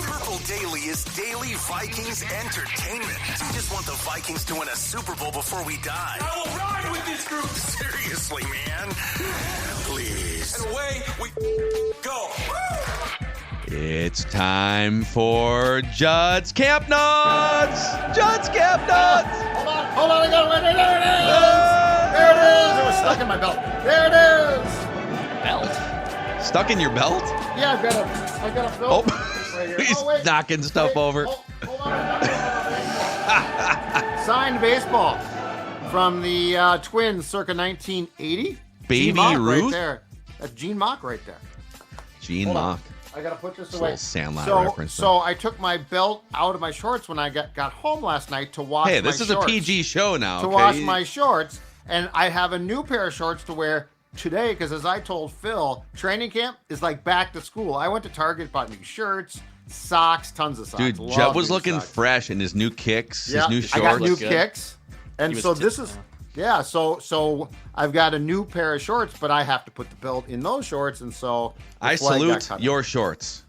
Purple Daily is daily Vikings entertainment. We just want the Vikings to win a Super Bowl before we die. I will ride with this group. Seriously, man. Please. And away we go. It's time for Judd's Camp Notes. Judd's Camp Notes. Hold on, I got it. There it is. There it is. It was stuck in my belt. There it is. Belt? Stuck in your belt? Yeah, I got a belt. Oh, right here. he's knocking stuff over. Hold on. Signed baseball from the Twins circa 1980. Baby Ruth? Right there. That's Gene Mock right there. Gene Mock. I gotta put this It's a away. little Sandlot reference. So I took my belt out of my shorts when I got home last night to wash my shorts. Hey, this is a PG show now. To wash my shorts, and I have a new pair of shorts to wear today because, as I told Phil, training camp is like back to school. I went to Target, bought new shirts, socks, tons of socks. Dude, Judd was looking fresh in his new kicks, his new shorts. I got new kicks, and so this is. Yeah, so I've got a new pair of shorts, but I have to put the belt in those shorts, and so I salute your shorts.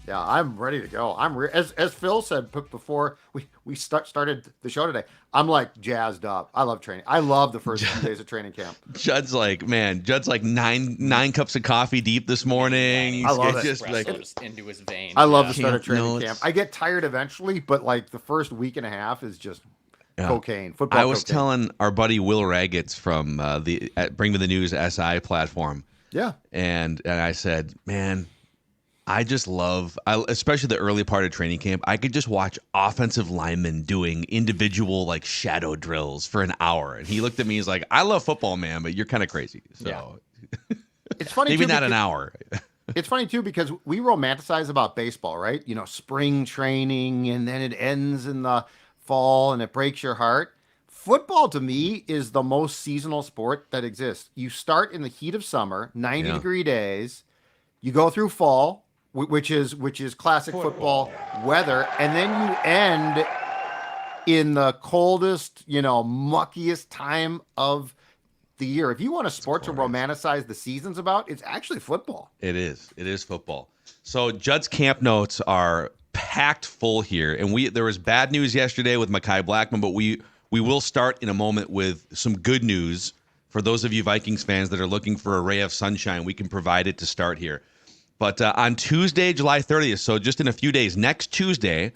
Yeah, I'm ready to go. As Phil said before we started the show today. I'm like jazzed up. I love training. I love the first few days of training camp. Judd's like nine cups of coffee deep this morning. I love it. Just into his veins. I love the start of training camp. I get tired eventually, but like the first week and a half is just. Yeah. Cocaine, football. I was telling our buddy Will Raggets from the Bring Me the News SI platform. Yeah. And I said, man, I just love, especially the early part of training camp, I could just watch offensive linemen doing individual like shadow drills for an hour. And he looked at me, he's like, I love football, man, but you're kind of crazy. So yeah. It's funny. Maybe not an hour. It's funny, too, because we romanticize about baseball, right? You know, spring training, and then it ends in the fall and it breaks your heart. Football to me is the most seasonal sport that exists. You start in the heat of summer, 90-degree days. You go through fall, which is classic football weather, and then you end in the coldest, muckiest time of the year. If you want a sport to romanticize the seasons about, it's actually football. It is football. So Judd's Camp Notes are packed full here, and there was bad news yesterday with Mekhi Blackmon, but we will start in a moment with some good news for those of you Vikings fans that are looking for a ray of sunshine. We can provide it to start here. But on Tuesday, July 30th, so just in a few days, next Tuesday,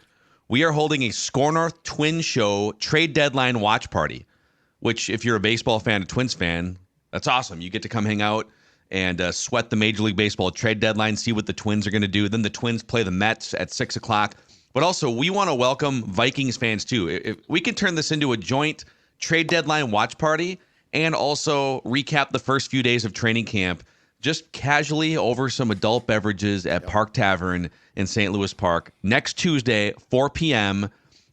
we are holding a Score North Twins Show trade deadline watch party, which if you're a baseball fan, a Twins fan, that's awesome. You get to come hang out and sweat the Major League Baseball trade deadline, see what the Twins are going to do. Then the Twins play the Mets at 6 o'clock. But also, we want to welcome Vikings fans, too. If we can turn this into a joint trade deadline watch party and also recap the first few days of training camp just casually over some adult beverages at Park Tavern in St. Louis Park. Next Tuesday, 4 p.m.,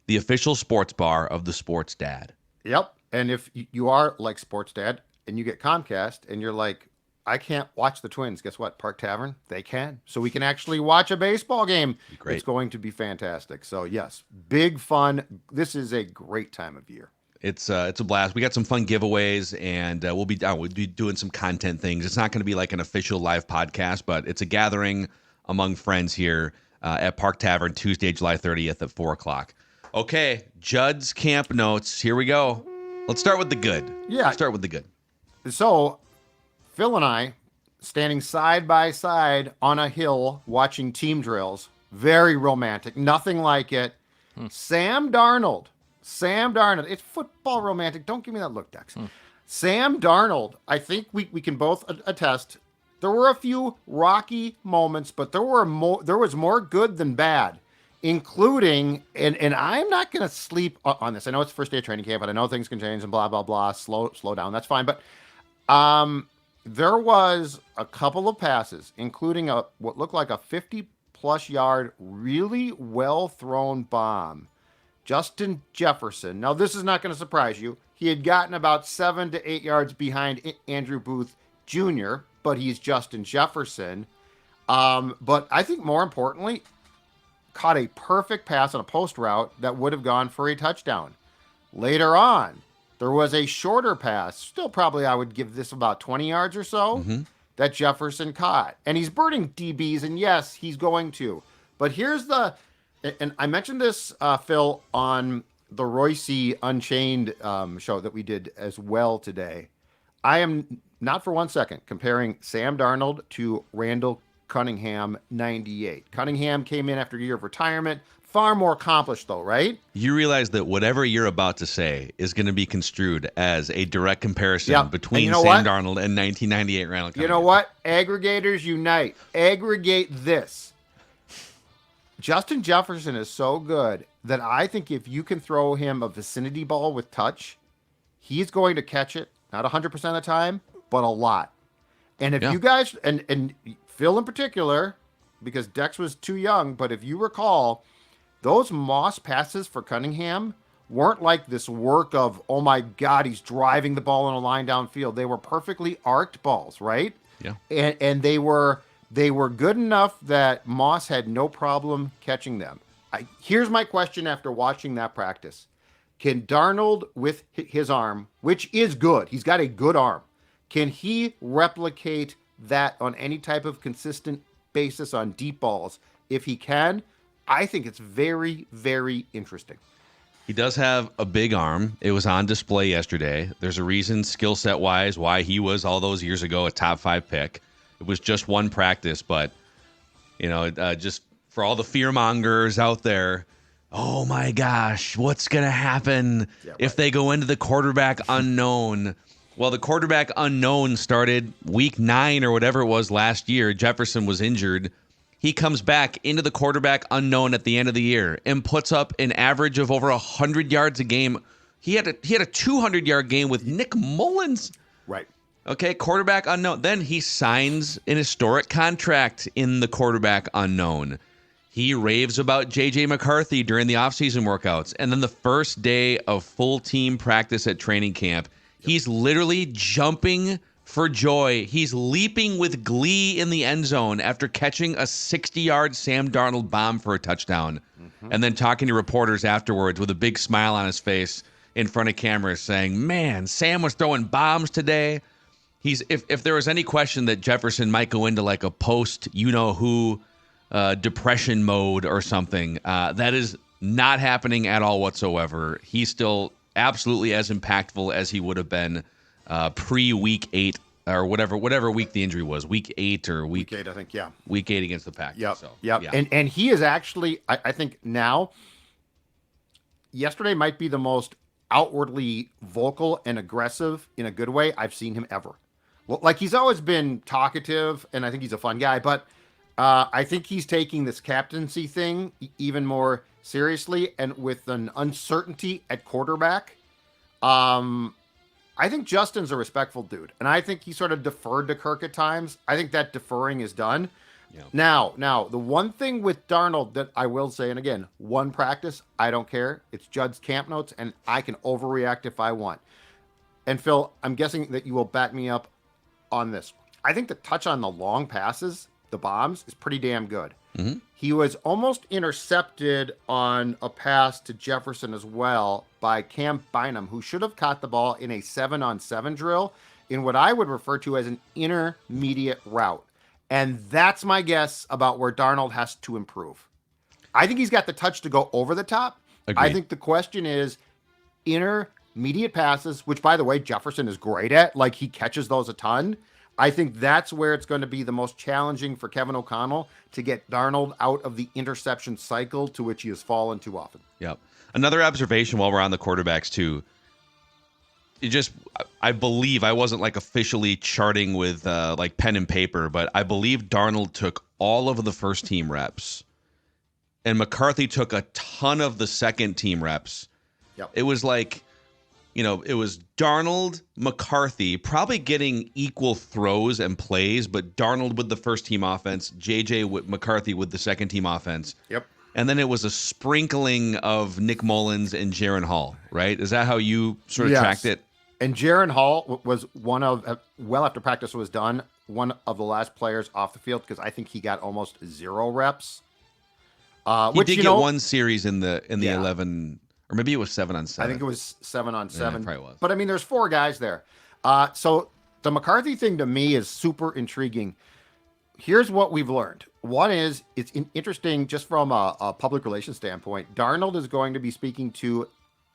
the official sports bar of the Sports Dad. Yep. And if you are like Sports Dad and you get Comcast and you're like, I can't watch the Twins. Guess what? Park Tavern, they can. So we can actually watch a baseball game. Great. It's going to be fantastic. So, yes, big fun. This is a great time of year. It's a blast. We got some fun giveaways, and we'll be doing some content things. It's not going to be like an official live podcast, but it's a gathering among friends here at Park Tavern Tuesday, July 30th at 4 o'clock. Okay, Judd's Camp Notes. Here we go. Let's start with the good. Yeah. Let's start with the good. So Phil and I standing side by side on a hill watching team drills. Very romantic. Nothing like it. Sam Darnold. It's football romantic. Don't give me that look, Dex. Sam Darnold, I think we can both attest. There were a few rocky moments, but there was more good than bad, including, and I'm not going to sleep on this. I know it's the first day of training camp, but I know things can change and blah, blah, blah. Slow down. That's fine. But there was a couple of passes, including what looked like a 50-plus yard, really well-thrown bomb. Justin Jefferson. Now, this is not going to surprise you. He had gotten about 7 to 8 yards behind Andrew Booth Jr., but he's Justin Jefferson. But I think more importantly, caught a perfect pass on a post route that would have gone for a touchdown. Later on, there was a shorter pass, still probably I would give this about 20 yards or so, that Jefferson caught. And he's burning DBs, and yes, he's going to. But here's and I mentioned this, Phil, on the Royce Unchained show that we did as well today. I am not for 1 second comparing Sam Darnold to Randall Cunningham 98. Cunningham came in after a year of retirement, far more accomplished though, right? You realize that whatever you're about to say is going to be construed as a direct comparison between Sam Darnold and 1998 Randall Cunningham. You know what? Aggregators unite. Aggregate this. Justin Jefferson is so good that I think if you can throw him a vicinity ball with touch, he's going to catch it, not 100% of the time, but a lot. And if you guys, and Phil in particular, because Dex was too young, but if you recall, those Moss passes for Cunningham weren't like this work of, oh my God, he's driving the ball in a line downfield. They were perfectly arced balls, right? Yeah. And they were good enough that Moss had no problem catching them. Here's my question after watching that practice. Can Darnold, with his arm, which is good, he's got a good arm, can he replicate that on any type of consistent basis on deep balls? If he can, I think it's very, very interesting. He does have a big arm. It was on display yesterday. There's a reason, skill set wise, why he was all those years ago a top 5 pick. It was just one practice, but just for all the fear mongers out there, oh my gosh, what's gonna happen if they go into the quarterback unknown? Well, the quarterback unknown started week 9 or whatever it was last year. Jefferson was injured. He comes back into the quarterback unknown at the end of the year and puts up an average of over 100 yards a game. He had a 200-yard game with Nick Mullins. Right. Okay, quarterback unknown. Then he signs an historic contract in the quarterback unknown. He raves about J.J. McCarthy during the offseason workouts. And then the first day of full team practice at training camp, he's literally jumping for joy. He's leaping with glee in the end zone after catching a 60-yard Sam Darnold bomb for a touchdown. Mm-hmm. And then talking to reporters afterwards with a big smile on his face in front of cameras saying, man, Sam was throwing bombs today. If there was any question that Jefferson might go into like a post you-know-who depression mode or something, that is not happening at all whatsoever. He's still absolutely as impactful as he would have been pre-week 8 or whatever week the injury was, week 8 or week 8, I think, yeah. Week 8 against the Packers. Yep, so, yep. Yeah. And he is actually, I think now, yesterday might be the most outwardly vocal and aggressive in a good way I've seen him ever. Like, he's always been talkative, and I think he's a fun guy, but I think he's taking this captaincy thing even more seriously, and with an uncertainty at quarterback. I think Justin's a respectful dude, and I think he sort of deferred to Kirk at times. I think that deferring is done. Yeah. Now, the one thing with Darnold that I will say, and again, one practice, I don't care. It's Judd's camp notes, and I can overreact if I want. And Phil, I'm guessing that you will back me up on this. I think the touch on the long passes, the bombs, is pretty damn good. Mm-hmm. He was almost intercepted on a pass to Jefferson as well by Cam Bynum, who should have caught the ball in a 7-on-7 drill in what I would refer to as an intermediate route. And that's my guess about where Darnold has to improve. I think he's got the touch to go over the top. Agreed. I think the question is intermediate passes, which, by the way, Jefferson is great at. Like, he catches those a ton. I think that's where it's going to be the most challenging for Kevin O'Connell to get Darnold out of the interception cycle to which he has fallen too often. Yep. Another observation while we're on the quarterbacks too. I believe I wasn't like officially charting with like pen and paper, but I believe Darnold took all of the first team reps and McCarthy took a ton of the second team reps. Yep. It was like, it was Darnold, McCarthy, probably getting equal throws and plays, but Darnold with the first team offense, JJ with McCarthy with the second team offense. Yep. And then it was a sprinkling of Nick Mullins and Jaron Hall, right? Is that how you sort of tracked it? And Jaron Hall was one of, well after practice was done, one of the last players off the field because I think he got almost 0 reps. He did get one series in the 11. Or maybe it was 7-on-7. I think it was 7-on-7. Yeah, it probably was. But I mean, there's 4 guys there. So the McCarthy thing to me is super intriguing. here's what we've learned. One is it's interesting just from a public relations standpoint. Darnold is going to be speaking to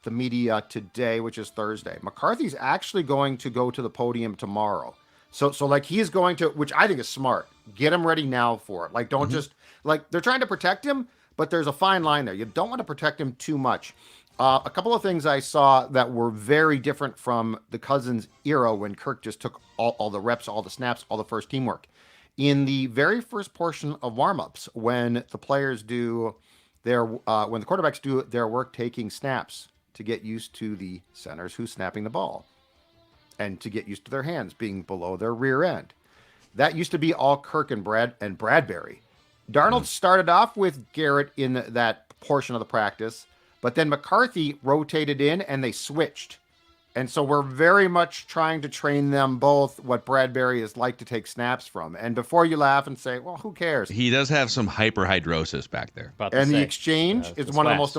the media today, which is Thursday. McCarthy's actually going to go to the podium tomorrow. So like he is going to, which I think is smart. Get him ready now for it. Like don't just like they're trying to protect him, but there's a fine line there. You don't want to protect him too much. A couple of things I saw that were very different from the Cousins era when Kirk just took all the reps, all the snaps, all the first teamwork. In the very first portion of warmups, when the players do their, when the quarterbacks do their work taking snaps to get used to the centers who's snapping the ball and to get used to their hands being below their rear end. That used to be all Kirk and Bradbury. Darnold started off with Garrett in that portion of the practice, but then McCarthy rotated in and they switched. And so we're very much trying to train them both what Bradbury is like to take snaps from. And before you laugh and say, well, who cares? He does have some hyperhidrosis back there. And the exchange is one of the most,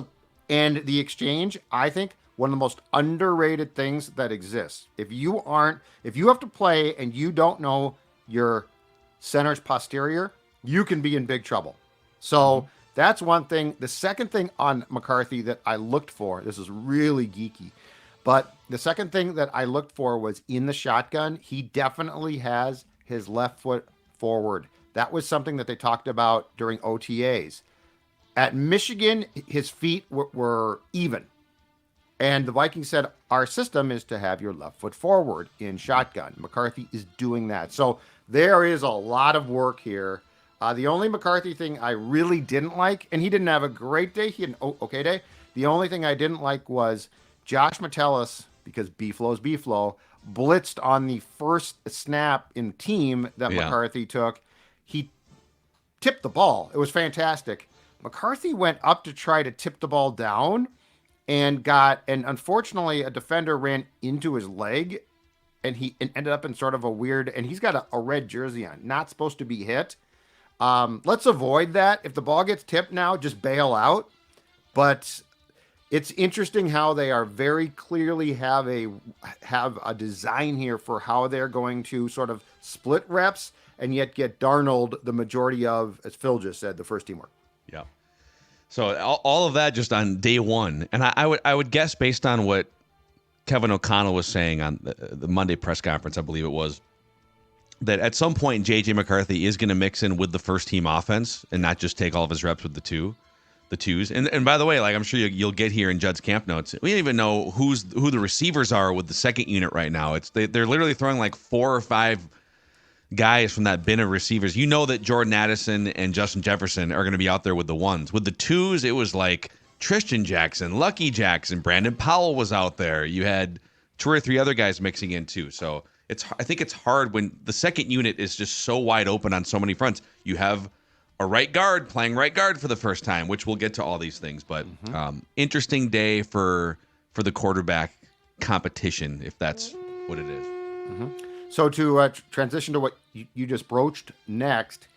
and the exchange, I think, one of the most underrated things that exists. If you have to play and you don't know your center's posterior, you can be in big trouble. So that's one thing. The second thing on McCarthy that I looked for, this is really geeky, but the second thing that I looked for was in the shotgun, he definitely has his left foot forward. That was something that they talked about during OTAs. At Michigan, his feet were even. And the Vikings said, our system is to have your left foot forward in shotgun. McCarthy is doing that. So there is a lot of work here. The only McCarthy thing I really didn't like, and he didn't have a great day, he had an okay day. The only thing I didn't like was Josh Metellus, because B-Flow's B-Flow, blitzed on the first snap in team that McCarthy took. He tipped the ball. It was fantastic. McCarthy went up to try to tip the ball down and unfortunately a defender ran into his leg and he ended up in sort of a weird, and he's got a red jersey on, not supposed to be hit. Let's avoid that. If the ball gets tipped now, just bail out. But it's interesting how they are very clearly have a design here for how they're going to sort of split reps and yet get Darnold the majority of, as Phil just said, the first team work. Yeah. So all of that just on day one. And I would guess based on what Kevin O'Connell was saying on the Monday press conference, I believe it was, that at some point J.J. McCarthy is going to mix in with the first team offense and not just take all of his reps with the twos. And by the way, like I'm sure you'll get here in Judd's camp notes, we don't even know who the receivers are with the second unit right now. They're literally throwing like 4 or 5 guys from that bin of receivers. You know that Jordan Addison and Justin Jefferson are going to be out there with the ones. With the twos, it was like Tristan Jackson, Lucky Jackson, Brandon Powell was out there. You had 2 or 3 other guys mixing in too. So I think it's hard when the second unit is just so wide open on so many fronts. You have a right guard playing right guard for the first time, which we'll get to all these things. But interesting day for the quarterback competition, if that's what it is. So to transition to what you just broached next,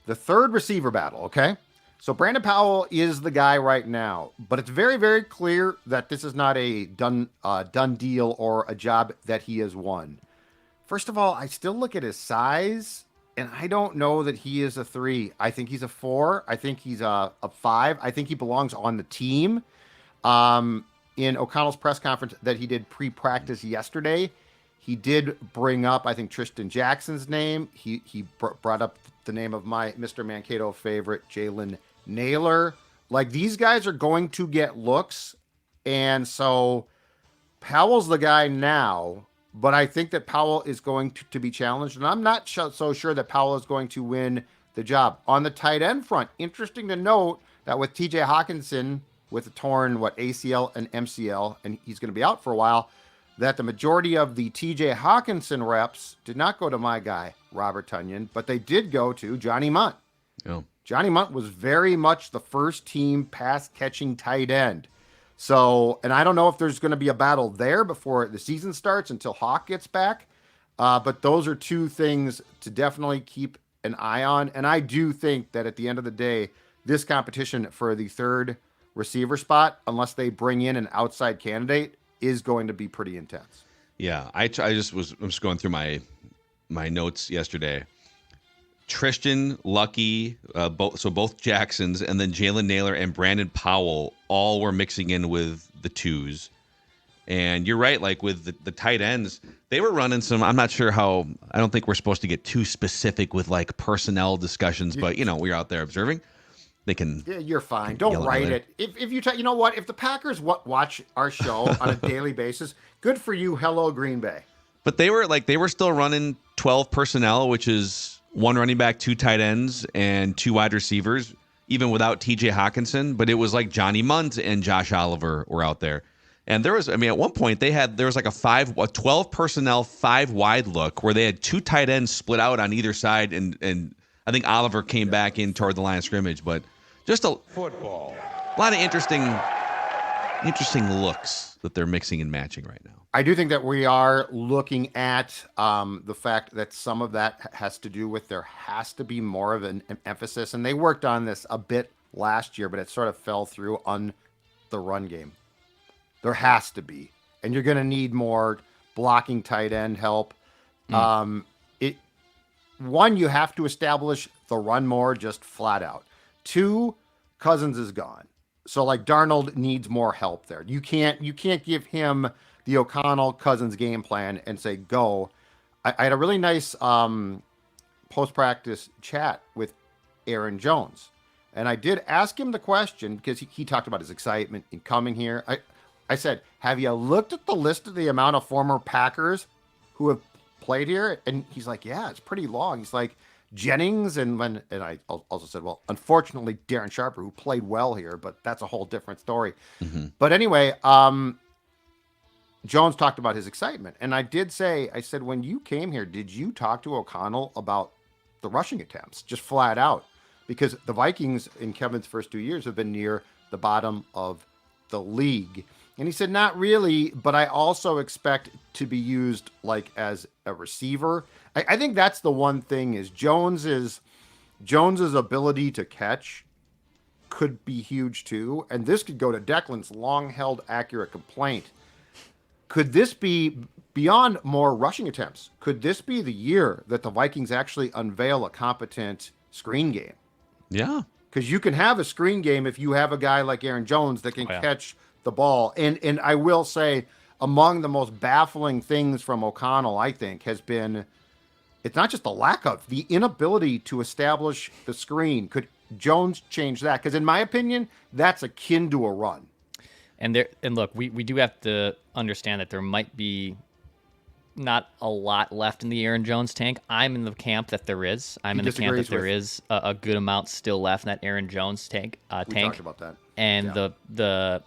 the third receiver battle, okay? So Brandon Powell is the guy right now, but it's very, very clear that this is not a done deal or a job that he has won. First of all, I still look at his size, and I don't know that he is a 3. I think he's a 4. I think he's a 5. I think he belongs on the team. In O'Connell's press conference that he did pre-practice yesterday, he did bring up, I think, Tristan Jackson's name. He brought up the name of my Mr. Mankato favorite, Jalen Naylor. Like, these guys are going to get looks, and so Powell's the guy now, but I think that Powell is going to be challenged, and I'm not so sure that Powell is going to win the job. On the tight end front, interesting to note that with TJ Hawkinson with a torn, ACL and MCL, and he's going to be out for a while, that the majority of the TJ Hawkinson reps did not go to my guy, Robert Tonyan, but they did go to Johnny Munt. Oh. Johnny Munt was very much the first team pass-catching tight end. So, and I don't know if there's going to be a battle there before the season starts until Hawk gets back, but those are 2 things to definitely keep an eye on. And I do think that at the end of the day, this competition for the third receiver spot, unless they bring in an outside candidate, is going to be pretty intense. Yeah, I was going through my notes yesterday. Tristan, Lucky, both Jacksons, and then Jalen Naylor and Brandon Powell all were mixing in with the twos. And you're right, like with the tight ends, they were running some. I'm not sure how. I don't think we're supposed to get too specific with like personnel discussions, but we're out there observing. They can. Yeah, you're fine. Don't write it. If you you know what? If the Packers watch our show on a daily basis, good for you. Hello, Green Bay. But they were still running 12 personnel, which is one running back, two tight ends, and two wide receivers, even without T.J. Hawkinson. But it was like Johnny Munt and Josh Oliver were out there. And there was, at one point there was like a 12 personnel, 5 wide look where they had two tight ends split out on either side. And I think Oliver came back in toward the line of scrimmage, but just a lot of interesting looks that they're mixing and matching right now. I do think that we are looking at the fact that some of that has to do with there has to be more of an emphasis. And they worked on this a bit last year, but it sort of fell through on the run game. There has to be. And you're going to need more blocking tight end help. One, you have to establish the run more just flat out. 2, Cousins is gone. So like Darnold needs more help there. You can't give him the O'Connell Cousins game plan and say, go. I had a really nice post-practice chat with Aaron Jones. And I did ask him the question because he talked about his excitement in coming here. I said, have you looked at the list of the amount of former Packers who have played here? And he's like, yeah, it's pretty long. He's like, Jennings and I also said, well, unfortunately, Darren Sharper, who played well here, but that's a whole different story. Mm-hmm. But anyway, Jones talked about his excitement. And I said, when you came here, did you talk to O'Connell about the rushing attempts? Just flat out. Because the Vikings in Kevin's first 2 years have been near the bottom of the league. And he said, not really, but I also expect to be used like as a receiver. I think that's the one thing is Jones's ability to catch could be huge too. And this could go to Declan's long-held accurate complaint. Could this be beyond more rushing attempts? Could this be the year that the Vikings actually unveil a competent screen game? Yeah. Because you can have a screen game if you have a guy like Aaron Jones that can catch the ball. And I will say, among the most baffling things from O'Connell, I think, has been, it's not just the lack of, the inability to establish the screen. Could Jones change that? Because in my opinion, that's akin to a run. And look, we do have to understand that there might be not a lot left in the Aaron Jones tank. I'm in the camp that there is. I'm in the camp that there is a good amount still left in that Aaron Jones tank. We talked about that. And the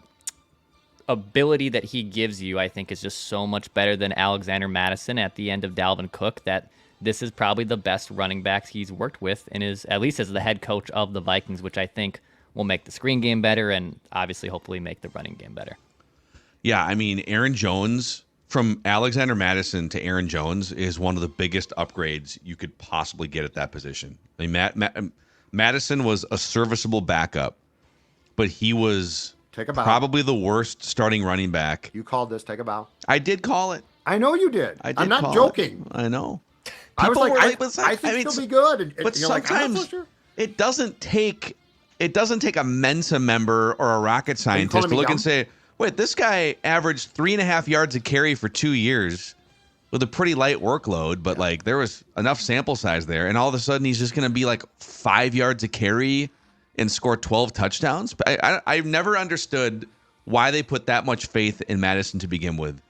ability that he gives you, I think, is just so much better than Alexander Mattison at the end of Dalvin Cook that this is probably the best running backs he's worked with in his, at least as the head coach of the Vikings, which I think will make the screen game better and obviously hopefully make the running game better. Yeah, I mean, Aaron Jones, from Alexander Mattison to Aaron Jones, is one of the biggest upgrades you could possibly get at that position. I mean, Mattison was a serviceable backup, but he was probably the worst starting running back. You called this. Take a bow. I did call it. I know you did. I'm not joking. I know. I was like, I think he'll be good. But sometimes it doesn't take a Mensa member or a rocket scientist to look and say, wait, this guy averaged 3.5 yards a carry for 2 years with a pretty light workload, but like there was enough sample size there, and all of a sudden he's just going to be like 5 yards a carry and score 12 touchdowns. I've never understood why they put that much faith in Madison to begin with.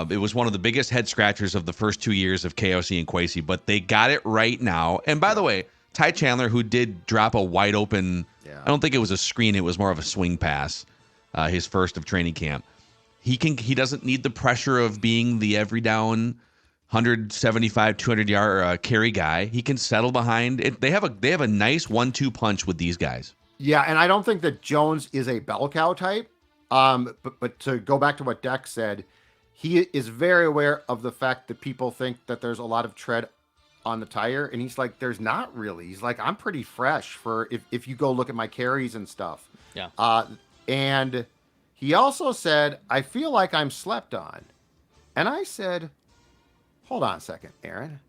It was one of the biggest head scratchers of the first 2 years of KOC and Kwesi, but they got it right now. And by the way, Ty Chandler, who did drop a wide open, I don't think it was a screen, it was more of a swing pass, his first of training camp. He doesn't need the pressure of being the every down 175, 200 yard carry guy. He can settle behind it. They have a nice 1-2 punch with these guys. Yeah, and I don't think that Jones is a bell cow type. But to go back to what Deck said, he is very aware of the fact that people think that there's a lot of tread on the tire, and he's like, there's not really. He's like, I'm pretty fresh for if you go look at my carries and stuff. Yeah. And he also said, I feel like I'm slept on. And I said, hold on a second, Aaron.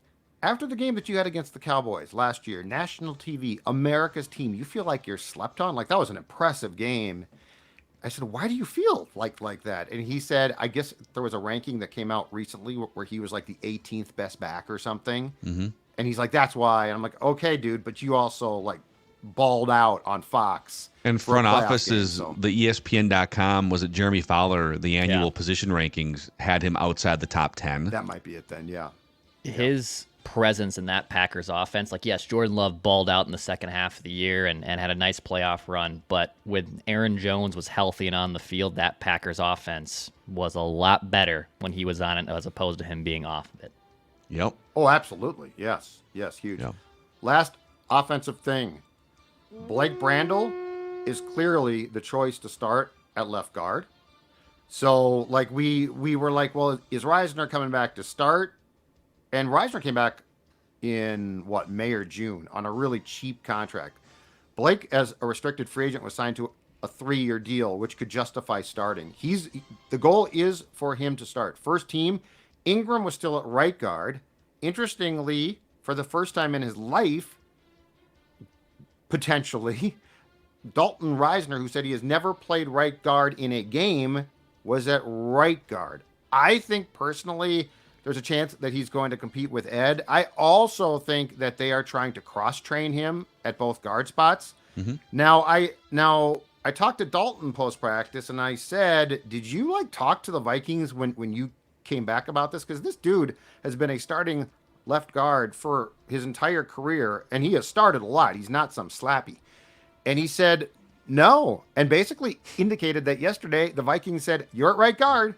after the game that you had against the Cowboys last year, national TV, America's team, you feel like you're slept on? Like, that was an impressive game. I said, why do you feel like that? And he said, I guess there was a ranking that came out recently where he was like the 18th best back or something. Mm-hmm. And he's like, that's why. And I'm like, okay, dude, but you also like balled out on Fox. And front offices, the ESPN.com, was it Jeremy Fowler, the annual position rankings, had him outside the top 10. That might be it then, yeah. His presence in that Packers offense, like, yes, Jordan Love balled out in the second half of the year and had a nice playoff run, but when Aaron Jones was healthy and on the field, that Packers offense was a lot better when he was on it as opposed to him being off of it. Yep. Oh, absolutely. Yes, huge. Yep. Last offensive thing. Blake Brandel is clearly the choice to start at left guard. So, like, we were like, well, is Risner coming back to start? And Risner came back in, May or June on a really cheap contract. Blake, as a restricted free agent, was signed to a 3-year deal, which could justify starting. The goal is for him to start. First team, Ingram was still at right guard. Interestingly, for the first time in his life, potentially, Dalton Risner, who said he has never played right guard in a game, was at right guard. I think personally there's a chance that he's going to compete with Ed. I also think that they are trying to cross-train him at both guard spots. Mm-hmm. Now I talked to Dalton post-practice, and I said, did you talk to the Vikings when you came back about this? Because this dude has been a starting left guard for his entire career, and he has started a lot. He's not some slappy. And he said no, and basically indicated that yesterday the Vikings said, you're at right guard,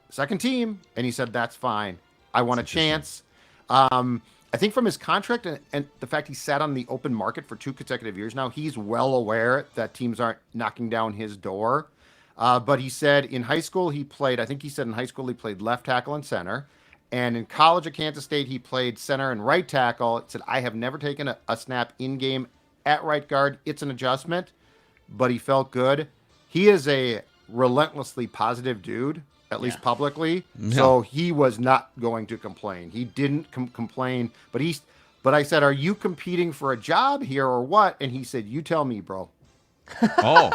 second team. And he said, that's fine. I want a chance. I think from his contract and the fact he sat on the open market for 2 consecutive years now, he's well aware that teams aren't knocking down his door. But he said in high school he played left tackle and center. And in college at Kansas State, he played center and right tackle. He said, I have never taken a snap in-game at right guard. It's an adjustment, but he felt good. He is a relentlessly positive dude, at least publicly. Yeah. So he was not going to complain. He didn't complain, but I said, are you competing for a job here or what? And he said, you tell me, bro. Oh.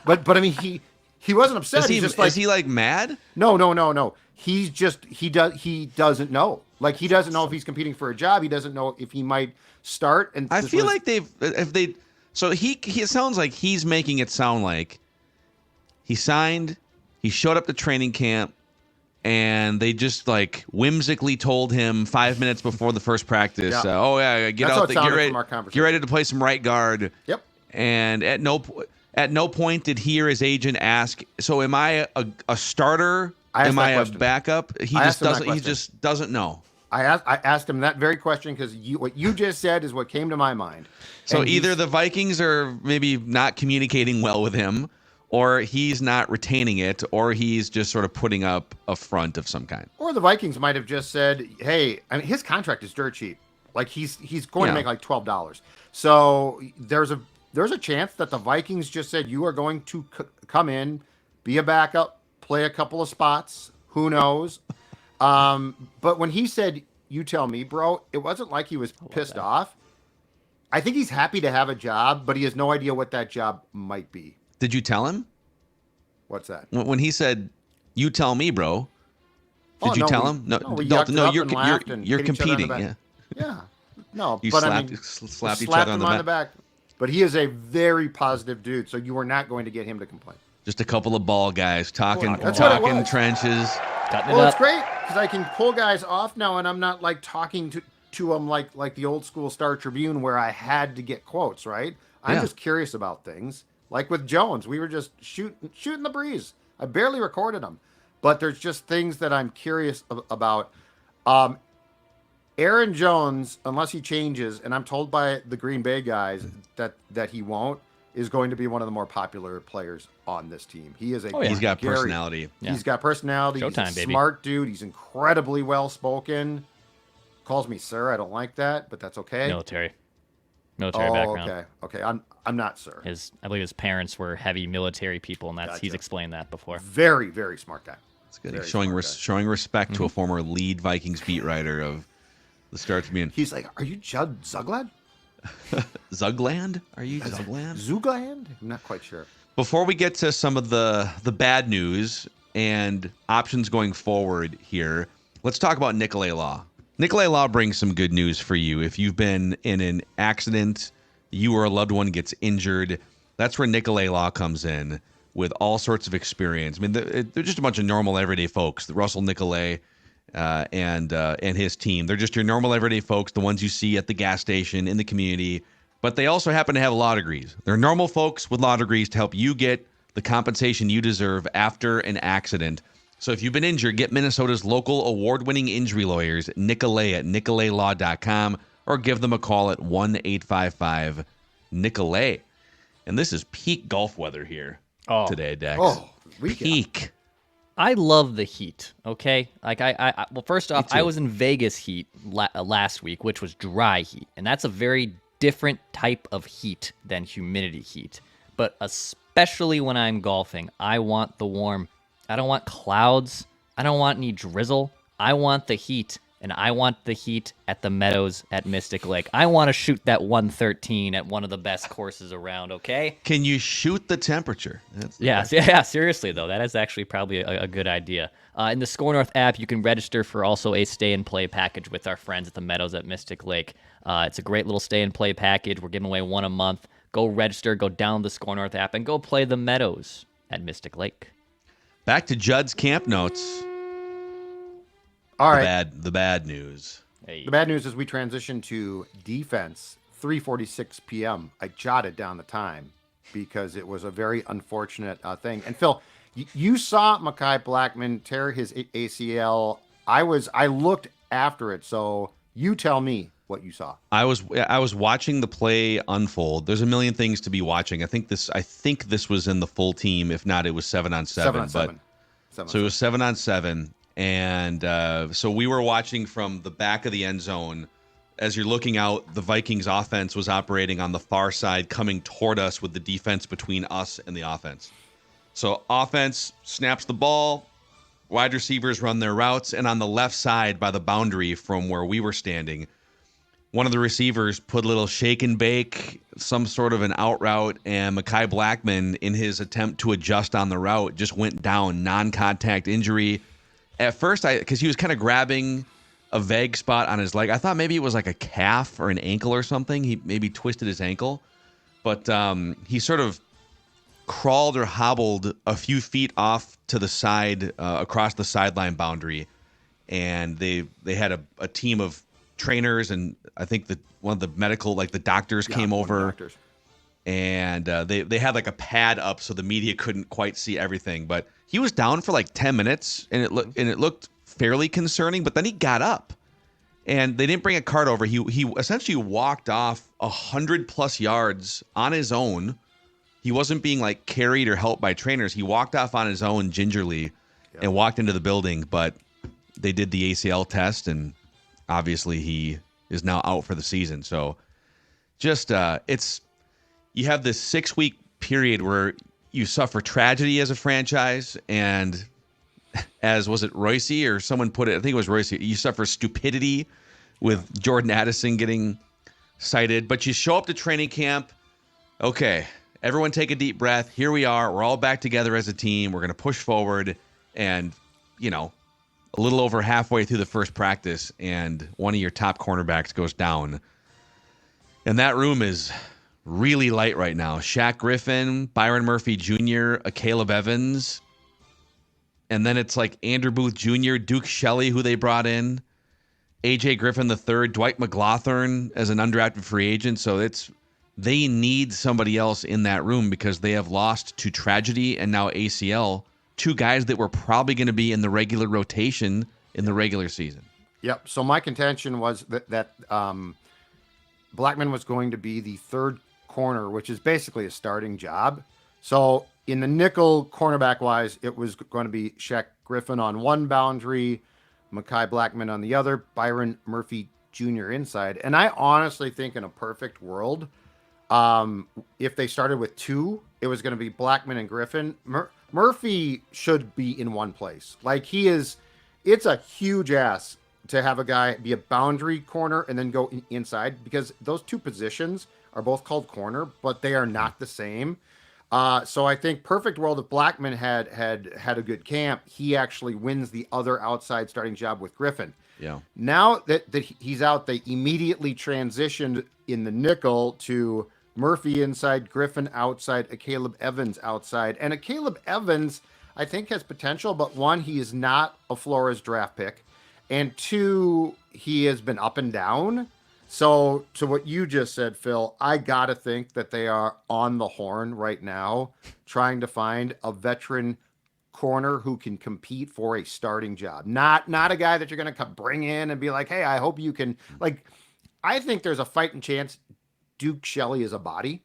But I mean, he wasn't upset. Is he mad? No. He doesn't know. Like, he doesn't know if he's competing for a job. He doesn't know if he might start. And I feel like so he sounds like he's making it sound like he signed, he showed up to training camp, and they just whimsically told him 5 minutes before the first practice, get out there, get ready to play some right guard. Yep. And at no point did he or his agent ask, so am I a starter? Am I a backup? He just doesn't know. I asked him that very question because what you just said is what came to my mind. So either the Vikings are maybe not communicating well with him, or he's not retaining it, or he's just sort of putting up a front of some kind. Or the Vikings might have just said, hey, I mean, his contract is dirt cheap. Like, he's going to make $12. So there's a chance that the Vikings just said, you are going to come in, be a backup, play a couple of spots. Who knows? But when he said, you tell me, bro, it wasn't like he was pissed off. I think he's happy to have a job, but he has no idea what that job might be. Did you tell him? What's that? When he said, you tell me, bro, did you tell him? No, Dalton, you're competing. Yeah. No, you but slapped each other on the back. But he is a very positive dude, so you are not going to get him to complain. Just a couple of ball guys talking trenches. It's great because I can pull guys off now, and I'm not talking to them like the old school Star Tribune where I had to get quotes. Right? I'm just curious about things. Like with Jones, we were just shooting the breeze. I barely recorded them, but there's just things that I'm curious about. Aaron Jones, unless he changes, and I'm told by the Green Bay guys that he won't, is going to be one of the more popular players on this team. He is he's got personality. Yeah. He's got personality. Showtime, he's a smart dude. He's incredibly well spoken. Calls me sir. I don't like that, but that's okay. Military background. Okay. I'm not sir. I believe his parents were heavy military people, and Gotcha. he's explained that before. Very, very smart guy. That's good. Showing respect to a former lead Vikings beat writer of The starts being He's like, "Are you Judd Zugland? Zugland? Are you Zugland? Zugland? I'm not quite sure." Before we get to some of the bad news and options going forward here, let's talk about Nicolay Law. Nicolay Law brings some good news for you. If you've been in an accident, you or a loved one gets injured, that's where Nicolay Law comes in with all sorts of experience. I mean, they're just a bunch of normal, everyday folks. Russell Nicolay and his team. They're just your normal, everyday folks, the ones you see at the gas station, in the community. But they also happen to have law degrees. They're normal folks with law degrees to help you get the compensation you deserve after an accident. So if you've been injured, get Minnesota's local award-winning injury lawyers, Nicolay at nicolaylaw.com, or give them a call at 1-855-NICOLAY. And this is peak golf weather here today, Dex. Oh, peak. I love the heat, okay? Like, well, first off, I was in Vegas heat last week, which was dry heat, and that's a very different type of heat than humidity heat. But especially when I'm golfing, I want the warm. I don't want clouds. I don't want any drizzle. I want the heat, and I want the heat at the Meadows at Mystic Lake. I want to shoot that 113 at one of the best courses around, okay? Can you shoot the temperature? Yeah, seriously, though. That is actually probably a good idea. In the Score North app, you can register for also a stay-and-play package with our friends at the Meadows at Mystic Lake. It's a great little stay-and-play package. We're giving away one a month. Go register, go download the Score North app, and go play the Meadows at Mystic Lake. Back to Judd's camp notes. All right. The bad news. The bad news is we transition to defense. 3:46 p.m. I jotted down the time because it was a very unfortunate thing. And Phil, you saw Mekhi Blackmon tear his ACL. I looked after it, so you tell me what you saw. I was watching the play unfold. There's a million things to be watching. I think this was in the full team. If not, it was 7-on-7. 7-on-7. So it was 7-on-7. And so we were watching from the back of the end zone. As you're looking out, the Vikings offense was operating on the far side, coming toward us with the defense between us and the offense. So offense snaps the ball, wide receivers run their routes, and on the left side by the boundary from where we were standing, one of the receivers put a little shake and bake, some sort of an out route, and Mekhi Blackmon, in his attempt to adjust on the route, just went down, non-contact injury. At first, because he was kind of grabbing a vague spot on his leg, I thought maybe it was like a calf or an ankle or something. He maybe twisted his ankle, but he sort of crawled or hobbled a few feet off to the side, across the sideline boundary, and they had a team of trainers, and I think that one of the medical, like the doctors, came over, and they had like a pad up so the media couldn't quite see everything, but he was down for like 10 minutes, and it looked fairly concerning. But then he got up, and they didn't bring a cart over. He essentially walked off 100+ yards on his own. He wasn't being like carried or helped by trainers. He walked off on his own gingerly and walked into the building. But they did the ACL test, and obviously he is now out for the season. So just you have this 6-week period where you suffer tragedy as a franchise, and as was it Royce or someone put it, I think it was Royce, you suffer stupidity with Jordan Addison getting cited, but you show up to training camp. Okay, everyone take a deep breath. Here we are. We're all back together as a team. We're going to push forward, and a little over halfway through the first practice, and one of your top cornerbacks goes down. And that room is really light right now. Shaq Griffin, Byron Murphy Jr., Caleb Evans, and then it's like Andrew Booth Jr., Duke Shelley, who they brought in, AJ Griffin III, Dwight McLaughlin as an undrafted free agent. So they need somebody else in that room because they have lost to tragedy and now ACL, two guys that were probably going to be in the regular rotation in the regular season. Yep. So my contention was that Blackmon was going to be the third corner, which is basically a starting job. So in the nickel cornerback wise, it was going to be Shaq Griffin on one boundary, Mekhi Blackmon on the other, Byron Murphy Jr. inside. And I honestly think in a perfect world, if they started with two, it was going to be Blackmon and Griffin. Murphy should be in one place. Like it's a huge ass to have a guy be a boundary corner and then go inside, because those two positions are both called corner, but they are not the same. So I think perfect world, if Blackmon had a good camp, he actually wins the other outside starting job with Griffin. Yeah. Now that he's out, they immediately transitioned in the nickel to Murphy inside, Griffin outside, a Caleb Evans outside. And a Caleb Evans, I think, has potential, but one, he is not a Flores draft pick. And two, he has been up and down. So to what you just said, Phil, I got to think that they are on the horn right now trying to find a veteran corner who can compete for a starting job. Not a guy that you're going to bring in and be like, hey, I hope you can. Like, I think there's a fighting chance Duke Shelley is a body.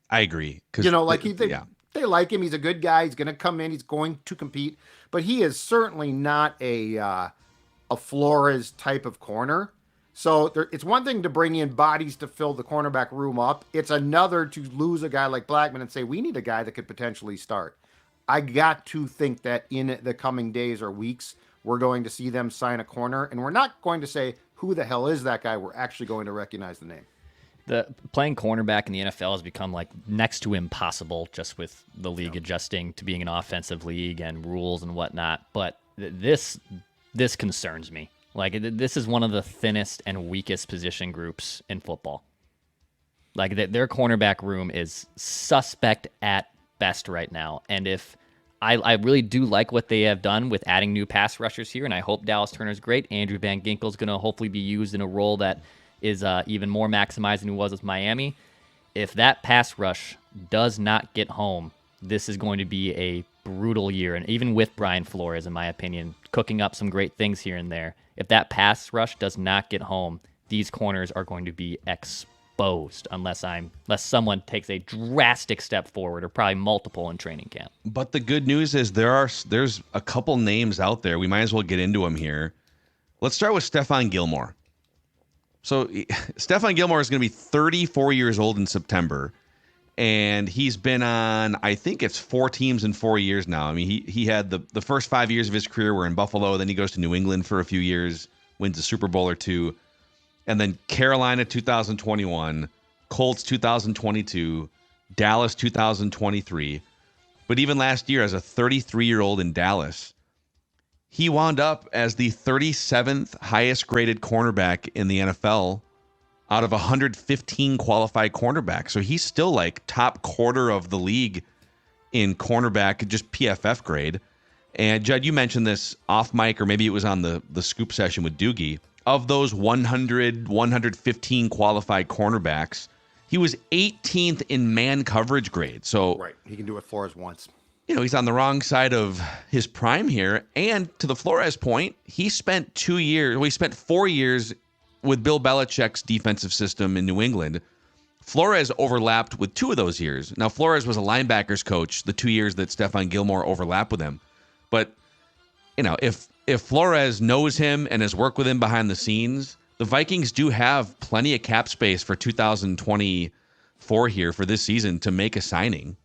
I agree. They like him. He's a good guy. He's going to come in. He's going to compete. But he is certainly not a Flores type of corner. So it's one thing to bring in bodies to fill the cornerback room up. It's another to lose a guy like Blackmon and say, we need a guy that could potentially start. I got to think that in the coming days or weeks, we're going to see them sign a corner. And we're not going to say, who the hell is that guy? We're actually going to recognize the name. The playing cornerback in the NFL has become like next to impossible, just with the league adjusting to being an offensive league and rules and whatnot. But this concerns me. Like, this is one of the thinnest and weakest position groups in football. Like, their cornerback room is suspect at best right now. And if I really do like what they have done with adding new pass rushers here, and I hope Dallas Turner's great. Andrew Van Ginkel's going to hopefully be used in a role that is even more maximized than he was with Miami. If that pass rush does not get home, this is going to be a brutal year. And even with Brian Flores, in my opinion, cooking up some great things here and there, if that pass rush does not get home, these corners are going to be exposed unless someone takes a drastic step forward, or probably multiple in training camp. But the good news is there's a couple names out there. We might as well get into them here. Let's start with Stephon Gilmore. So Stephon Gilmore is going to be 34 years old in September, and he's been on, I think it's 4 teams in 4 years now. I mean, he had the first 5 years of his career were in Buffalo, then he goes to New England for a few years, wins a Super Bowl or 2, and then Carolina 2021, Colts 2022, Dallas 2023. But even last year, as a 33-year-old in Dallas, he wound up as the 37th highest graded cornerback in the NFL out of 115 qualified cornerbacks. So he's still like top quarter of the league in cornerback, just PFF grade. And Judd, you mentioned this off mic, or maybe it was on the scoop session with Doogie. Of those 115 qualified cornerbacks, he was 18th in man coverage grade. So right, he can do it Flores once. He's on the wrong side of his prime here. And to the Flores point, he spent 4 years with Bill Belichick's defensive system in New England. Flores overlapped with 2 of those years. Now, Flores was a linebackers coach the 2 years that Stephon Gilmore overlapped with him. But, if Flores knows him and has worked with him behind the scenes, the Vikings do have plenty of cap space for 2024 here for this season to make a signing.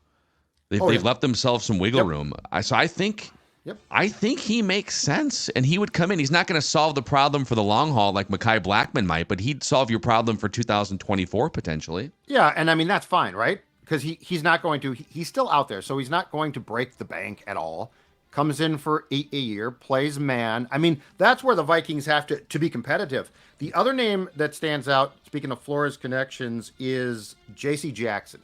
They've left themselves some wiggle room. So I think he makes sense, and he would come in. He's not going to solve the problem for the long haul like Mekhi Blackmon might, but he'd solve your problem for 2024 potentially. Yeah, and I mean, that's fine, right? Because he's not going to. He's still out there, so he's not going to break the bank at all. Comes in for a year, plays man. I mean, that's where the Vikings have to be competitive. The other name that stands out, speaking of Flores connections, is J.C. Jackson.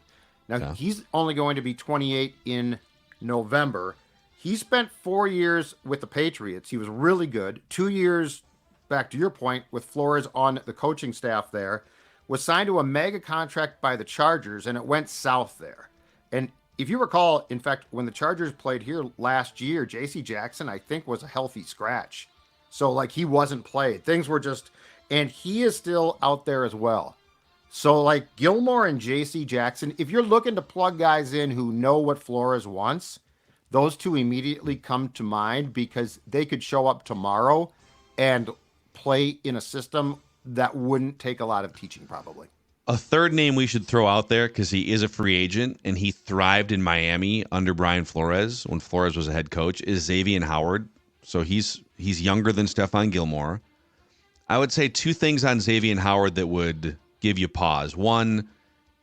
Now, he's only going to be 28 in November. He spent 4 years with the Patriots. He was really good. 2 years, back to your point, with Flores on the coaching staff there. Was signed to a mega contract by the Chargers, and it went south there. And if you recall, in fact, when the Chargers played here last year, J.C. Jackson, I think, was a healthy scratch. So, like, he wasn't played. Things were just... And he is still out there as well. So, like, Gilmore and J.C. Jackson, if you're looking to plug guys in who know what Flores wants, those 2 immediately come to mind, because they could show up tomorrow and play in a system that wouldn't take a lot of teaching, probably. A third name we should throw out there, because he is a free agent and he thrived in Miami under Brian Flores when Flores was a head coach, is Xavier Howard. So he's younger than Stephon Gilmore. I would say two things on Xavier Howard that would give you pause. One,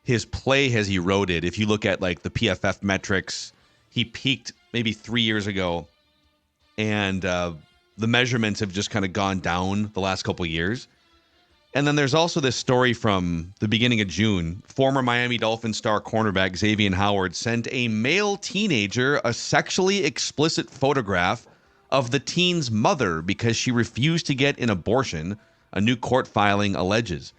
his play has eroded. If you look at like the PFF metrics, he peaked maybe 3 years ago, and the measurements have just kind of gone down the last couple of years. And then there's also this story from the beginning of June. Former Miami Dolphins star cornerback Xavier Howard sent a male teenager a sexually explicit photograph of the teen's mother because she refused to get an abortion, a new court filing alleges.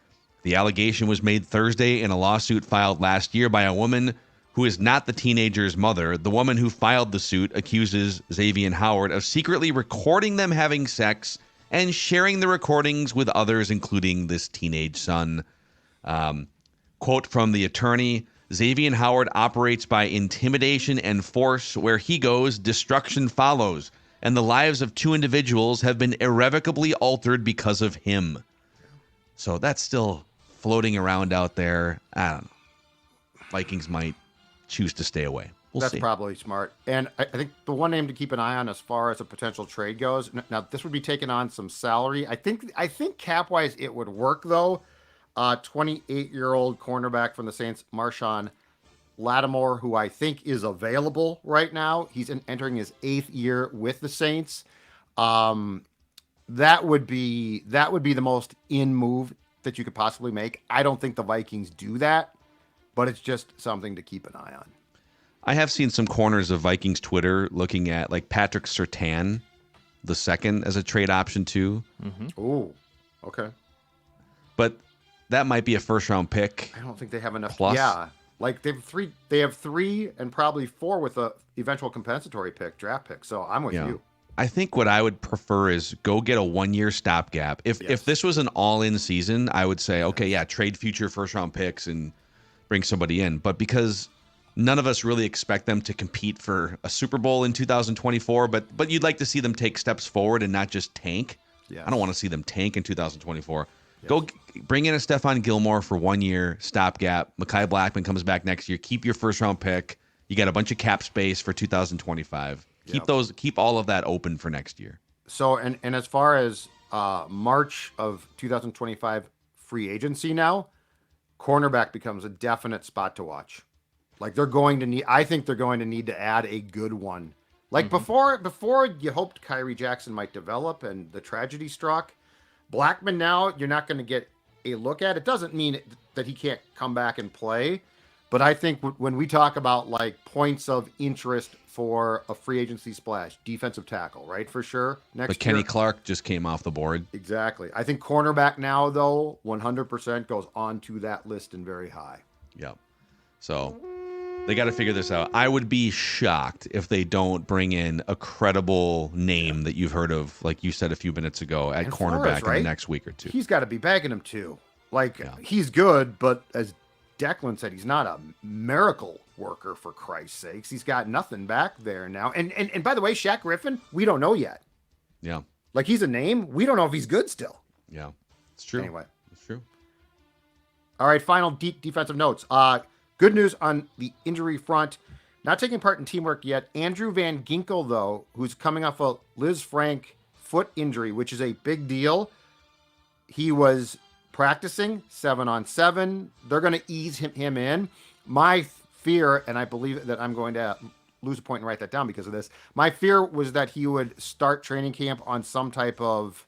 The allegation was made Thursday in a lawsuit filed last year by a woman who is not the teenager's mother. The woman who filed the suit accuses Xavier Howard of secretly recording them having sex and sharing the recordings with others, including this teenage son. Quote from the attorney, Xavier Howard operates by intimidation and force. Where he goes, destruction follows. And the lives of two individuals have been irrevocably altered because of him. So that's still floating around out there. I don't know. Vikings might choose to stay away. We'll see. Probably smart. And I think the one name to keep an eye on as far as a potential trade goes. Now, this would be taking on some salary. I think cap-wise it would work, though. 28-year-old cornerback from the Saints, Marshawn Lattimore, who I think is available right now. He's entering his 8th year with the Saints. That would be the most in move that you could possibly make. I don't think the Vikings do that, but it's just something to keep an eye on. I have seen some corners of Vikings Twitter looking at like Patrick Surtain the second as a trade option too. Mm-hmm. Oh, okay. But that might be a first-round pick. I don't think they have enough. Plus. Yeah, like they have three and probably 4 with a eventual compensatory draft pick. So I'm with you. I think what I would prefer is go get a 1-year stopgap. If this was an all-in season, I would say, okay, yeah, trade future first-round picks and bring somebody in. But because none of us really expect them to compete for a Super Bowl in 2024, but you'd like to see them take steps forward and not just tank. Yes. I don't want to see them tank in 2024. Yes. Go bring in a Stephon Gilmore for 1 year stopgap. Mekhi Blackmon comes back next year. Keep your first-round pick. You got a bunch of cap space for 2025. Keep all of that open for next year. So, and as far as March of 2025 free agency now, cornerback becomes a definite spot to watch. Like I think they're going to need to add a good one. Like before you hoped Kyrie Jackson might develop and the tragedy struck. Blackmon now you're not going to get a look at. It doesn't mean that he can't come back and play. But I think when we talk about like points of interest for a free agency splash, defensive tackle, right? For sure. But Kenny Clark just came off the board. Exactly. I think cornerback now, though, 100% goes onto that list and very high. Yep. So they got to figure this out. I would be shocked if they don't bring in a credible name that you've heard of, like you said a few minutes ago, at cornerback in the next week or two. He's got to be bagging him too. He's good, but as Declan said, he's not a miracle worker, for Christ's sakes. He's got nothing back there now. And by the way, Shaq Griffin, we don't know yet. Yeah. Like, he's a name. We don't know if he's good still. Yeah. It's true. Anyway. It's true. All right, final defensive notes. Good news on the injury front. Not taking part in teamwork yet. Andrew Van Ginkel, though, who's coming off a Liz Frank foot injury, which is a big deal. He was practicing 7-on-7. They're going to ease him in. My fear, and I believe that I'm going to lose a point and write that down because of this. My fear was that he would start training camp on some type of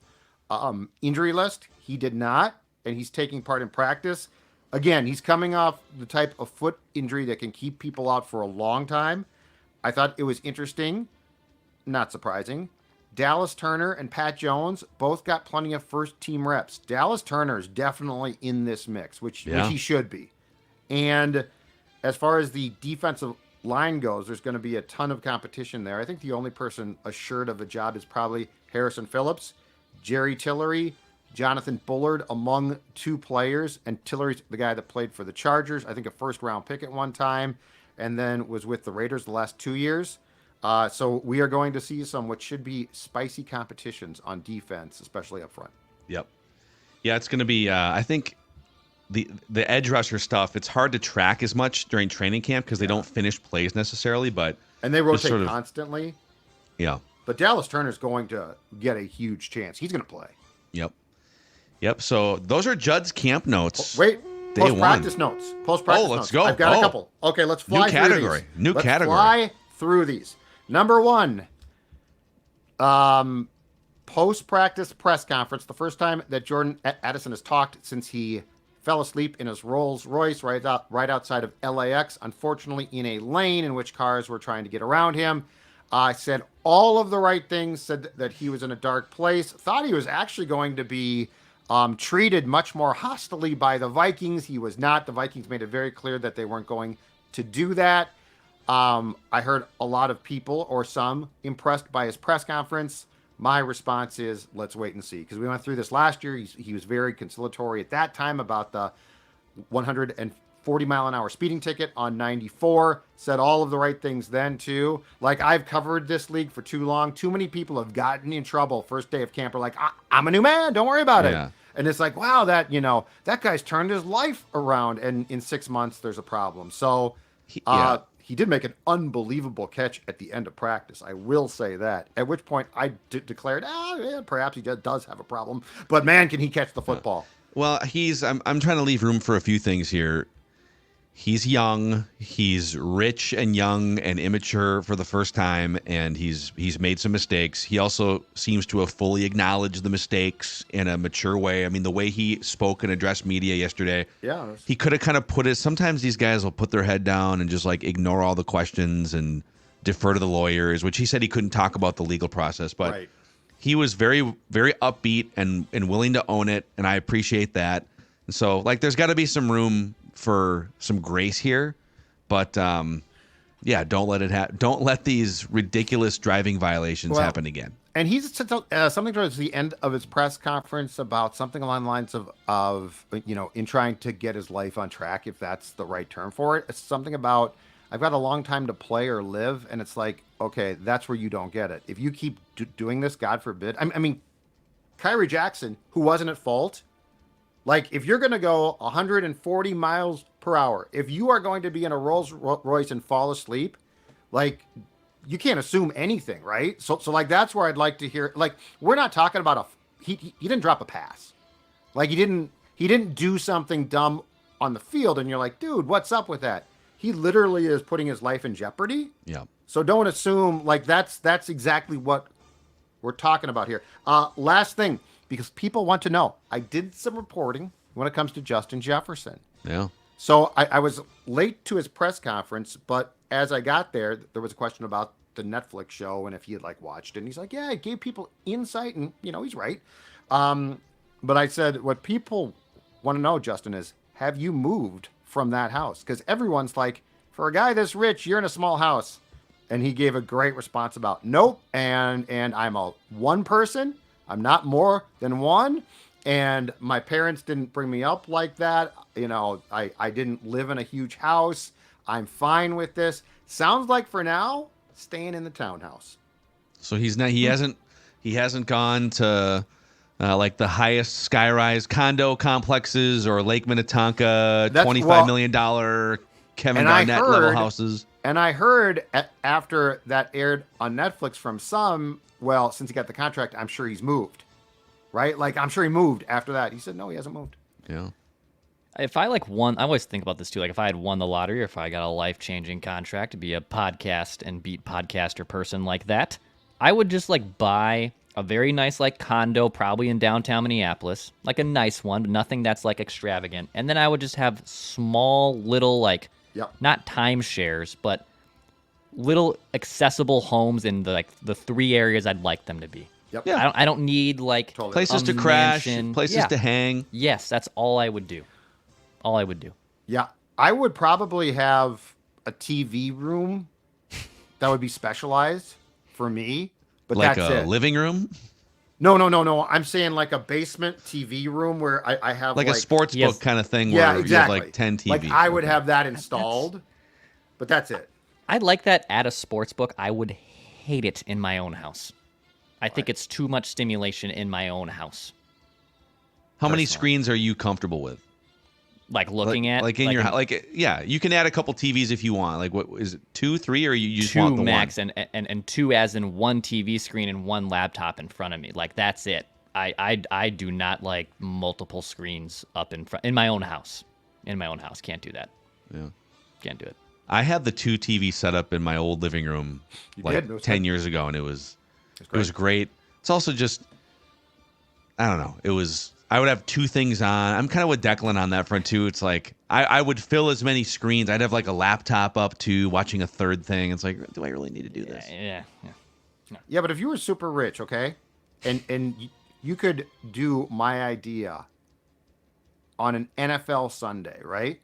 injury list. He did not, and he's taking part in practice. Again, he's coming off the type of foot injury that can keep people out for a long time. I thought it was interesting, not surprising. Dallas Turner and Pat Jones both got plenty of first-team reps. Dallas Turner is definitely in this mix, which he should be. And as far as the defensive line goes, there's going to be a ton of competition there. I think the only person assured of a job is probably Harrison Phillips, Jerry Tillery, Jonathan Bullard among 2 players. And Tillery's the guy that played for the Chargers, I think a first-round pick at one time, and then was with the Raiders the last 2 years. So we are going to see some what should be spicy competitions on defense, especially up front. Yep. Yeah, it's going to be, I think, the edge rusher stuff, it's hard to track as much during training camp because they don't finish plays necessarily, and they rotate constantly. Yeah. But Dallas Turner's going to get a huge chance. He's going to play. Yep. Yep. So those are Judd's camp notes. Wait, Day post-practice one. notes. Post-practice let's notes. go. I've got a Oh. couple. Okay, let's fly New category. through these. New let's category. Fly through these. Number one, post-practice press conference. The first time that Jordan Addison has talked since he fell asleep in his Rolls Royce right outside of LAX, unfortunately in a lane in which cars were trying to get around him. Said all of the right things, said that he was in a dark place, thought he was actually going to be treated much more hostilely by the Vikings. He was not. The Vikings made it very clear that they weren't going to do that. I heard a lot of people, or some, impressed by his press conference. My response is, let's wait and see, because we went through this last year. He was very conciliatory at that time about the 140-mile-an-hour speeding ticket on 94. Said all of the right things then, too. Like, I've covered this league for too long. Too many people have gotten in trouble first day of camp. Are like, I'm a new man. Don't worry about it. And it's like, wow, that guy's turned his life around, and in 6 months, there's a problem. So he did make an unbelievable catch at the end of practice. I will say that. At which point I declared, perhaps he does have a problem. But man, can he catch the football? Well, I'm trying to leave room for a few things here. He's young, he's rich and young and immature for the first time, and he's made some mistakes. He also seems to have fully acknowledged the mistakes in a mature way. I mean, the way he spoke and addressed media yesterday, he could have kind of put it. Sometimes these guys will put their head down and just like ignore all the questions and defer to the lawyers, which he said he couldn't talk about the legal process, but he was very, very upbeat and willing to own it, and I appreciate that. And so, like, there's got to be some room for some grace here, but don't let these ridiculous driving violations happen again. And he's said something towards the end of his press conference about something along the lines of in trying to get his life on track, if that's the right term for it. It's something about, I've got a long time to play or live, and it's like, okay, that's where you don't get it. If you keep doing this, God forbid. I mean, Kyrie Jackson, who wasn't at fault. Like, if you're going to go 140 miles per hour, if you are going to be in a Rolls Royce and fall asleep, like, you can't assume anything, right? So like, that's where I'd like to hear, like, we're not talking about he didn't drop a pass. Like, he didn't do something dumb on the field, and you're like, dude, what's up with that? He literally is putting his life in jeopardy. Yeah. So don't assume, like, that's exactly what we're talking about here. Last thing, because people want to know, I did some reporting when it comes to Justin Jefferson. Yeah. So I was late to his press conference, but as I got there, there was a question about the Netflix show and if he had watched it. And he's like, yeah, it gave people insight, and he's right. But I said, what people want to know, Justin, is, have you moved from that house? Because everyone's like, for a guy this rich, you're in a small house. And he gave a great response about, nope, and I'm a one person. I'm not more than one, and my parents didn't bring me up like that. I didn't live in a huge house. I'm fine with this. Sounds like for now, staying in the townhouse. So he's not. He hasn't gone to like the highest skyrise condo complexes or Lake Minnetonka $25 million Kevin Garnett level houses. And I heard after that aired on Netflix from some. Well, since he got the contract, I'm sure he's moved, right? Like, I'm sure he moved after that. He said, no, he hasn't moved. Yeah. If I won, I always think about this too. Like, if I had won the lottery, or if I got a life-changing contract to be a podcast and beat podcaster person like that, I would just buy a very nice condo, probably in downtown Minneapolis, like a nice one, but nothing that's extravagant. And then I would just have small little not timeshares, but little accessible homes in the three areas I'd like them to be. Yep. Yeah. I don't need places to crash, places to hang. Yes, that's all I would do. Yeah, I would probably have a TV room that would be specialized for me, but like that's a living room. No. I'm saying a basement TV room where I have a sports book kind of thing. Yeah, where exactly. You have 10 TVs. Like, I would have that installed, but that's it. I'd like that at a sports book. I would hate it in my own house. I think it's too much stimulation in my own house. How many screens are you comfortable with? Looking at? In your house? You can add a couple TVs if you want. What is it, 2, 3, or you just want the max, one? and 2 as in one TV screen and one laptop in front of me. That's it. I do not like multiple screens up in my own house. Can't do that. Yeah. Can't do it. I had the 2 TV set up in my old living room like 10 years ago, and it was great. It's also just, I don't know. I would have 2 things on. I'm kind of with Declan on that front too. It's like I would fill as many screens. I'd have like a laptop up too, watching a third thing. It's like, do I really need to do this? Yeah, but if you were super rich, okay, and you could do my idea on an NFL Sunday, right?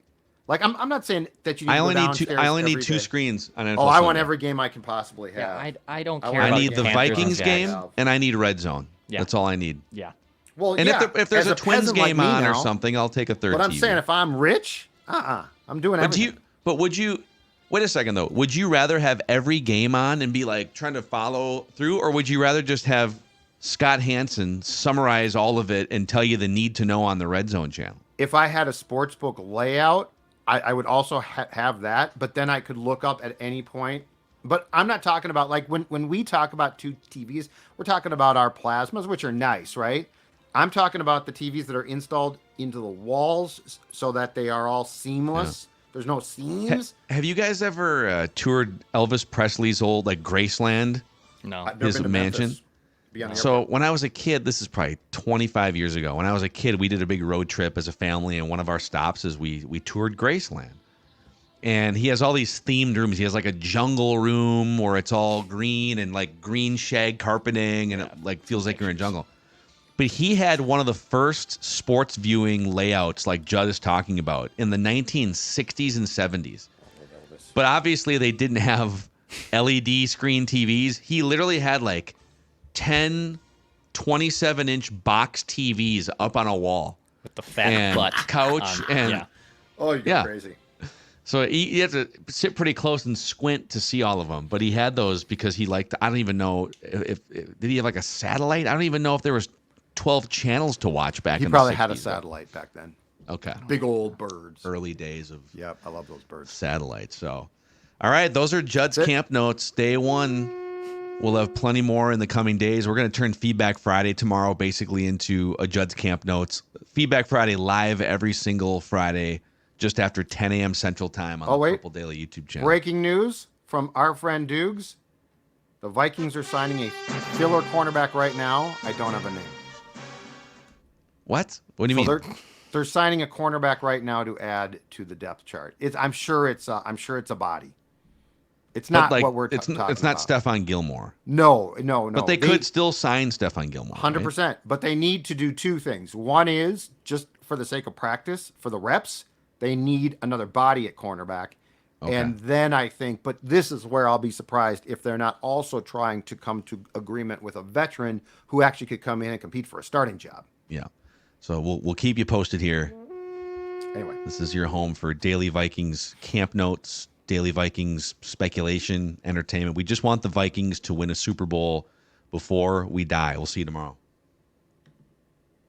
Like I'm not saying that you need to go downstairs I only need every 2 day. screens on NFL Oh, I Sunday. want every game I can possibly have. Yeah, I don't care. I about need the Panthers Vikings and game, Jags. and I need Red Zone. Yeah. That's all I need. Yeah. Well, And yeah, if there's as a Twins peasant like game me on or now, something, I'll take a third But I'm TV. saying if I'm rich, I'm doing everything. Would you wait a second though? Would you rather have every game on and be like trying to follow through, or would you rather just have Scott Hansen summarize all of it and tell you the need to know on the Red Zone channel? If I had a sportsbook layout, I would also have that, but then I could look up at any point. But I'm not talking about, like, when we talk about 2 TVs, we're talking about our plasmas, which are nice, right? I'm talking about the TVs that are installed into the walls so that they are all seamless. Yeah. There's no seams. Have you guys ever toured Elvis Presley's old, like, Graceland? No. His mansion? So when I was a kid, this is probably 25 years ago. When I was a kid, we did a big road trip as a family, and one of our stops is we toured Graceland. And he has all these themed rooms. He has like a jungle room where it's all green and like green shag carpeting, and it like feels like you're in jungle. But he had one of the first sports viewing layouts like Judd is talking about in the 1960s and 70s. But obviously they didn't have LED screen TVs. He literally had like 10 27-inch box TVs up on a wall with the fat and butt couch and oh, you're crazy. So you have to sit pretty close and squint to see all of them. But he had those because he liked. I don't even know if did he have like a satellite? I don't even know if there was 12 channels to watch back. He in probably the 60s, had a satellite back then. Okay, big old birds. Early days of I love those birds. Satellites. So, all right, those are Judd's camp notes. Day 1. We'll have plenty more in the coming days. We're going to turn Feedback Friday tomorrow basically into a Judd's Camp Notes. Feedback Friday live every single Friday just after 10 a.m. Central Time on the Purple Daily YouTube channel. Breaking news from our friend Dukes. The Vikings are signing a filler cornerback right now. I don't have a name. What? What do you mean? They're signing a cornerback right now to add to the depth chart. I'm sure it's a body. It's not what we're talking about. It's not Stephon Gilmore. No. But they could still sign Stephon Gilmore. 100%. Right? But they need to do 2 things. One is, just for the sake of practice, for the reps, they need another body at cornerback. Okay. And then I think, but this is where I'll be surprised if they're not also trying to come to agreement with a veteran who actually could come in and compete for a starting job. Yeah. So we'll keep you posted here. Anyway. This is your home for Daily Vikings camp notes, Daily Vikings speculation, entertainment. We just want the Vikings to win a Super Bowl before we die. We'll see you tomorrow.